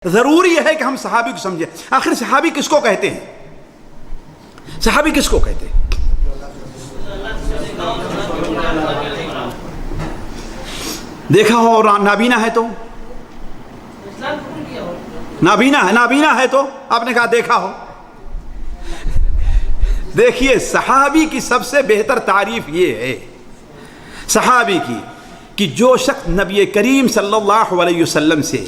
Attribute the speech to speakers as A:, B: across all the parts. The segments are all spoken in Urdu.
A: ضروری ہے کہ ہم صحابی کو سمجھیں. آخر صحابی کس کو کہتے ہیں؟ صحابی کس کو کہتے ہیں؟ دیکھا ہو اور نابینا ہے تو نابینا ہے تو آپ نے کہا دیکھا ہو. دیکھیے صحابی کی سب سے بہتر تعریف یہ ہے صحابی کی کہ جو شخص نبی کریم صلی اللہ علیہ وسلم سے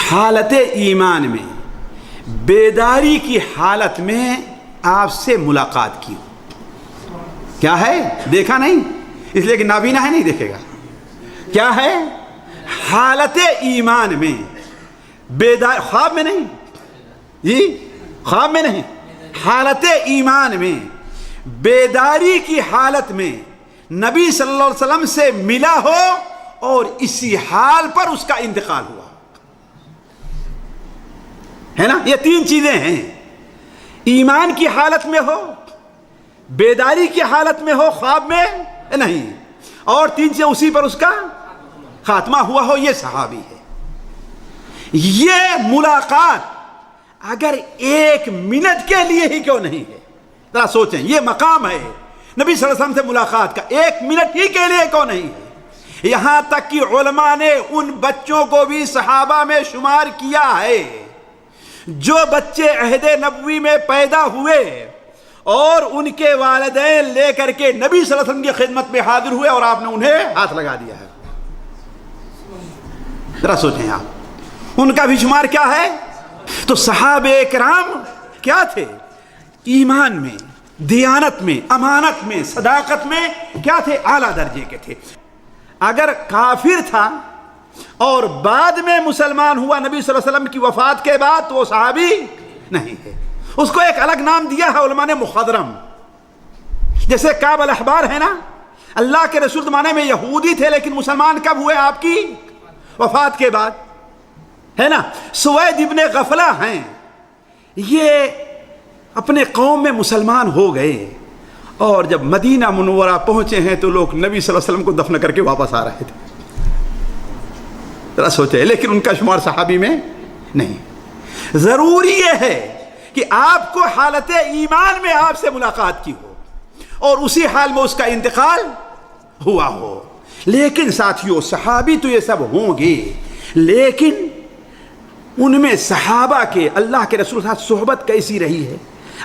A: حالت ایمان میں بیداری کی حالت میں آپ سے ملاقات کی. کیا ہے؟ دیکھا نہیں اس لیے کہ نابینا ہے نہیں دیکھے گا. کیا ہے؟ حالت ایمان میں بیدار، خواب میں نہیں جی، خواب میں نہیں، حالت ایمان میں بیداری کی حالت میں نبی صلی اللہ علیہ وسلم سے ملا ہو اور اسی حال پر اس کا انتقال ہوا ہے نا. یہ تین چیزیں ہیں، ایمان کی حالت میں ہو، بیداری کی حالت میں ہو، خواب میں نہیں، اور تین چیزیں اسی پر اس کا خاتمہ ہوا ہو. یہ صحابی ہے. یہ ملاقات اگر ایک منٹ کے لیے ہی کیوں نہیں ہے، ذرا سوچیں. یہ مقام ہے نبی صلی اللہ علیہ وسلم سے ملاقات کا، ایک منٹ ہی کے لیے کیوں نہیں ہے. یہاں تک کہ علماء نے ان بچوں کو بھی صحابہ میں شمار کیا ہے جو بچے عہد نبوی میں پیدا ہوئے اور ان کے والدین لے کر کے نبی صلی اللہ علیہ وسلم کی خدمت میں حاضر ہوئے اور آپ نے انہیں ہاتھ لگا دیا ہے. ذرا سوچیں آپ، ان کا بھی شمار کیا ہے. تو صحابہ کرام کیا تھے؟ ایمان میں، دیانت میں، امانت میں، صداقت میں کیا تھے؟ اعلیٰ درجے کے تھے. اگر کافر تھا اور بعد میں مسلمان ہوا نبی صلی اللہ علیہ وسلم کی وفات کے بعد تو وہ صحابی نہیں ہے. اس کو ایک الگ نام دیا ہے علماء نے، مخضرم. جیسے کعب الاحبار ہے نا، اللہ کے رسول زمانے میں یہودی تھے لیکن مسلمان کب ہوئے؟ آپ کی وفات کے بعد ہے نا. سوید ابن غفلہ ہیں، یہ اپنے قوم میں مسلمان ہو گئے اور جب مدینہ منورہ پہنچے ہیں تو لوگ نبی صلی اللہ علیہ وسلم کو دفن کر کے واپس آ رہے تھے. ذرا سوچے، لیکن ان کا شمار صحابی میں نہیں. ضروری یہ ہے کہ آپ کو حالت ایمان میں آپ سے ملاقات کی ہو اور اسی حال میں اس کا انتقال ہوا ہو. لیکن ساتھیوں، صحابی تو یہ سب ہوں گے، لیکن ان میں صحابہ کے اللہ کے رسول کے ساتھ صحبت کیسی رہی ہے،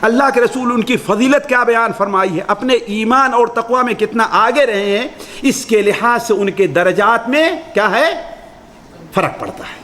A: اللہ کے رسول ان کی فضیلت کیا بیان فرمائی ہے، اپنے ایمان اور تقوی میں کتنا آگے رہے ہیں، اس کے لحاظ سے ان کے درجات میں کیا ہے؟ فرق پڑتا ہے.